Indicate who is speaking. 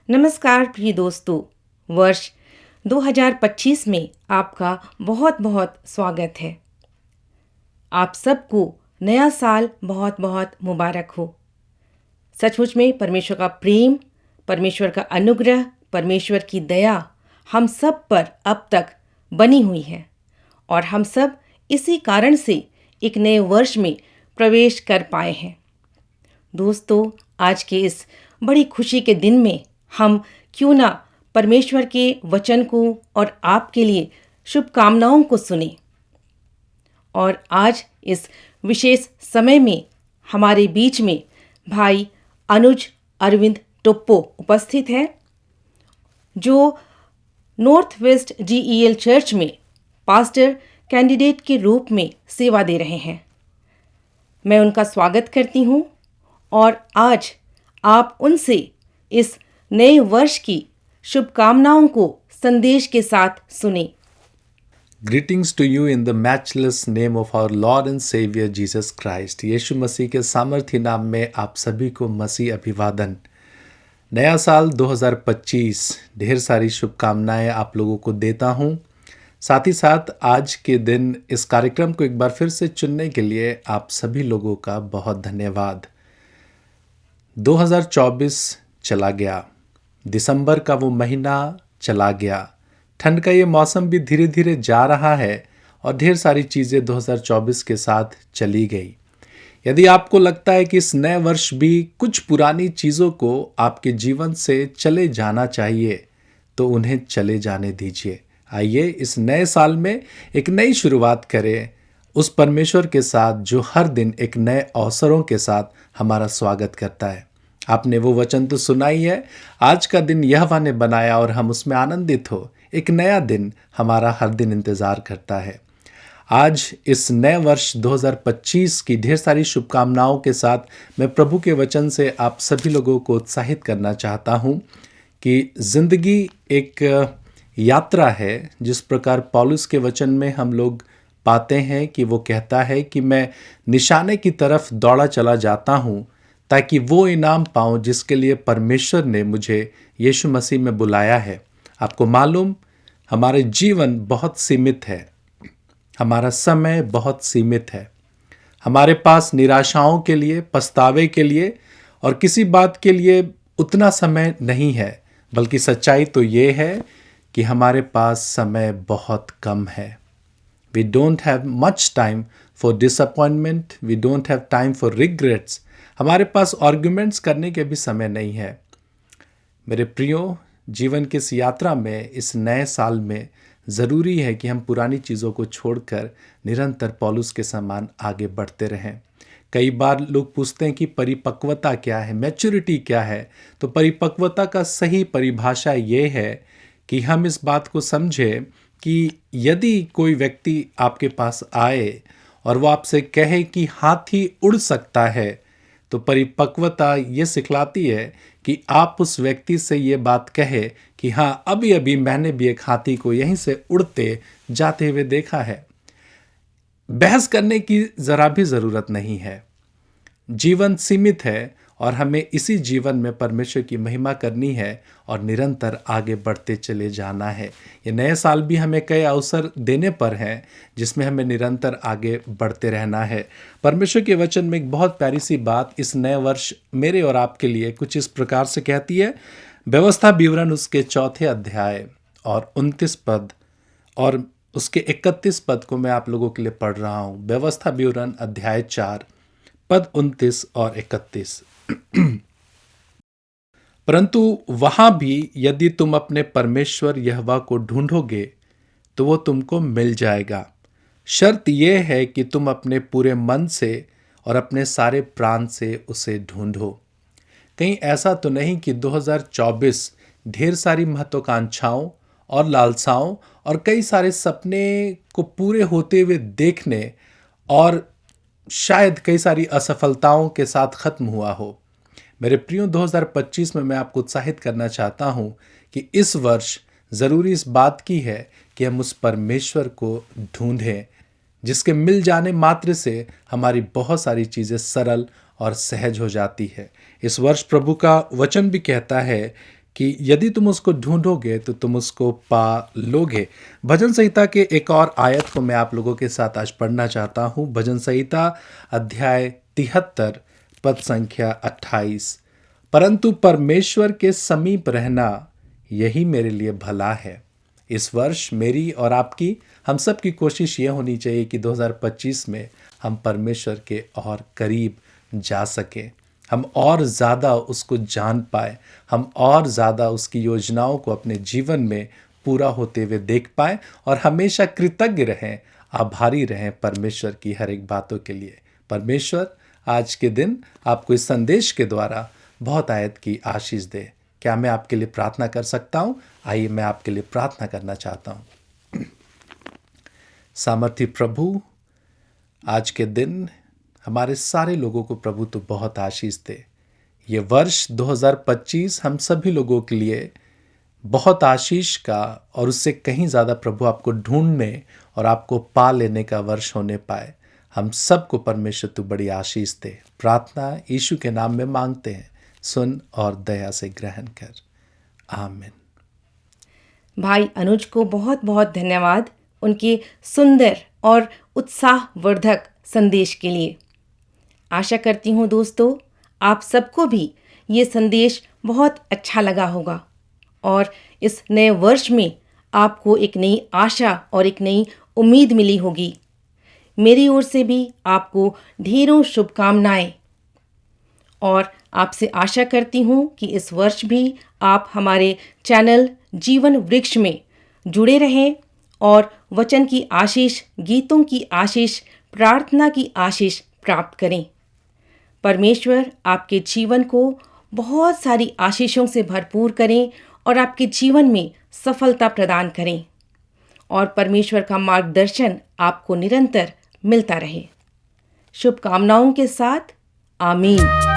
Speaker 1: नमस्कार प्रिय दोस्तों। वर्ष 2025 में आपका बहुत बहुत स्वागत है। आप सबको नया साल बहुत बहुत मुबारक हो। सचमुच में परमेश्वर का प्रेम, परमेश्वर का अनुग्रह, परमेश्वर की दया हम सब पर अब तक बनी हुई है और हम सब इसी कारण से एक नए वर्ष में प्रवेश कर पाए हैं। दोस्तों, आज के इस बड़ी खुशी के दिन में हम क्यों ना परमेश्वर के वचन को और आपके लिए शुभकामनाओं को सुने। और आज इस विशेष समय में हमारे बीच में भाई अनुज अरविंद टोप्पो उपस्थित है, जो नॉर्थ वेस्ट GEL चर्च में पास्टर कैंडिडेट के रूप में सेवा दे रहे हैं। मैं उनका स्वागत करती हूँ और आज आप उनसे इस नए वर्ष की शुभकामनाओं को संदेश के साथ सुने।
Speaker 2: Greetings to you in the matchless name of our Lord and Savior Jesus Christ. यीशु मसीह के सामर्थी नाम में आप सभी को मसीह अभिवादन। नया साल 2025 ढेर सारी शुभकामनाएं आप लोगों को देता हूं। साथ ही साथ आज के दिन इस कार्यक्रम को एक बार फिर से चुनने के लिए आप सभी लोगों का बहुत धन्यवाद। 2024 चला गया, दिसंबर का वो महीना चला गया, ठंड का ये मौसम भी धीरे धीरे जा रहा है और ढेर सारी चीज़ें 2024 के साथ चली गई। यदि आपको लगता है कि इस नए वर्ष भी कुछ पुरानी चीज़ों को आपके जीवन से चले जाना चाहिए, तो उन्हें चले जाने दीजिए। आइए इस नए साल में एक नई शुरुआत करें उस परमेश्वर के साथ जो हर दिन एक नए अवसरों के साथ हमारा स्वागत करता है। आपने वो वचन तो सुना ही है, आज का दिन यहोवा ने बनाया और हम उसमें आनंदित हो। एक नया दिन हमारा हर दिन इंतज़ार करता है। आज इस नए वर्ष 2025 की ढेर सारी शुभकामनाओं के साथ मैं प्रभु के वचन से आप सभी लोगों को उत्साहित करना चाहता हूँ कि ज़िंदगी एक यात्रा है। जिस प्रकार पौलुस के वचन में हम लोग पाते हैं कि वो कहता है कि मैं निशाने की तरफ दौड़ा चला जाता हूँ ताकि वो इनाम पाऊँ जिसके लिए परमेश्वर ने मुझे यीशु मसीह में बुलाया है। आपको मालूम, हमारे जीवन बहुत सीमित है, हमारा समय बहुत सीमित है। हमारे पास निराशाओं के लिए, पछतावे के लिए और किसी बात के लिए उतना समय नहीं है, बल्कि सच्चाई तो ये है कि हमारे पास समय बहुत कम है। We don't have much time for disappointment, we don't have time for regrets. हमारे पास आर्ग्यूमेंट्स करने के भी समय नहीं है। मेरे प्रियो, जीवन की इस यात्रा में, इस नए साल में ज़रूरी है कि हम पुरानी चीज़ों को छोड़कर निरंतर पौलुस के समान आगे बढ़ते रहें। कई बार लोग पूछते हैं कि परिपक्वता क्या है, मैच्योरिटी क्या है। तो परिपक्वता का सही परिभाषा ये है कि हम इस बात को समझें कि यदि कोई व्यक्ति आपके पास आए और वो आपसे कहे कि हाथी उड़ सकता है, तो परिपक्वता ये सिखलाती है कि आप उस व्यक्ति से ये बात कहे कि हाँ, अभी अभी मैंने भी एक हाथी को यहीं से उड़ते जाते हुए देखा है। बहस करने की ज़रा भी ज़रूरत नहीं है। जीवन सीमित है और हमें इसी जीवन में परमेश्वर की महिमा करनी है और निरंतर आगे बढ़ते चले जाना है। ये नए साल भी हमें कई अवसर देने पर हैं जिसमें हमें निरंतर आगे बढ़ते रहना है। परमेश्वर के वचन में एक बहुत प्यारी सी बात इस नए वर्ष मेरे और आपके लिए कुछ इस प्रकार से कहती है। व्यवस्था विवरण उसके 4 अध्याय और 29 पद और उसके 31 पद को मैं आप लोगों के लिए पढ़ रहा हूँ। व्यवस्था विवरण अध्याय 4 पद 29 और 31। परंतु वहां भी यदि तुम अपने परमेश्वर यहोवा को ढूंढोगे तो वो तुमको मिल जाएगा। शर्त यह है कि तुम अपने पूरे मन से और अपने सारे प्राण से उसे ढूंढो। कहीं ऐसा तो नहीं कि 2024 ढेर सारी महत्वाकांक्षाओं और लालसाओं और कई सारे सपने को पूरे होते हुए देखने और शायद कई सारी असफलताओं के साथ खत्म हुआ हो। मेरे प्रियो, 2025 में मैं आपको उत्साहित करना चाहता हूं कि इस वर्ष ज़रूरी इस बात की है कि हम उस परमेश्वर को ढूंढें जिसके मिल जाने मात्र से हमारी बहुत सारी चीज़ें सरल और सहज हो जाती है। इस वर्ष प्रभु का वचन भी कहता है कि यदि तुम उसको ढूंढोगे तो तुम उसको पा लोगे। भजन संहिता के एक और आयत को मैं आप लोगों के साथ आज पढ़ना चाहता हूँ। भजन संहिता अध्याय 73 पद संख्या 28। परंतु परमेश्वर के समीप रहना यही मेरे लिए भला है। इस वर्ष मेरी और आपकी, हम सब की कोशिश ये होनी चाहिए कि 2025 में हम परमेश्वर के और करीब जा सकें, हम और ज़्यादा उसको जान पाए, हम और ज़्यादा उसकी योजनाओं को अपने जीवन में पूरा होते हुए देख पाए और हमेशा कृतज्ञ रहें, आभारी रहें परमेश्वर की हर एक बातों के लिए। परमेश्वर आज के दिन आपको इस संदेश के द्वारा बहुत आयत की आशीष दे। क्या मैं आपके लिए प्रार्थना कर सकता हूँ? आइए मैं आपके लिए प्रार्थना करना चाहता हूँ। सामर्थी प्रभु, आज के दिन हमारे सारे लोगों को प्रभु तो बहुत आशीष दे। ये वर्ष 2025 हम सभी लोगों के लिए बहुत आशीष का और उससे कहीं ज़्यादा प्रभु आपको ढूंढने और आपको पा लेने का वर्ष होने पाए। हम सबको परमेश्वर तू बड़ी आशीष दे। प्रार्थना यीशु के नाम में मांगते हैं, सुन और दया से ग्रहण कर। आमीन।
Speaker 1: भाई अनुज को बहुत बहुत धन्यवाद उनके सुंदर और उत्साहवर्धक संदेश के लिए। आशा करती हूँ दोस्तों, आप सबको भी ये संदेश बहुत अच्छा लगा होगा और इस नए वर्ष में आपको एक नई आशा और एक नई उम्मीद मिली होगी। मेरी ओर से भी आपको ढेरों शुभकामनाएं और आपसे आशा करती हूँ कि इस वर्ष भी आप हमारे चैनल जीवन वृक्ष में जुड़े रहें और वचन की आशीष, गीतों की आशीष, प्रार्थना की आशीष प्राप्त करें। परमेश्वर आपके जीवन को बहुत सारी आशीषों से भरपूर करें और आपके जीवन में सफलता प्रदान करें और परमेश्वर का मार्गदर्शन आपको निरंतर मिलता रहे। शुभकामनाओं के साथ, आमीन।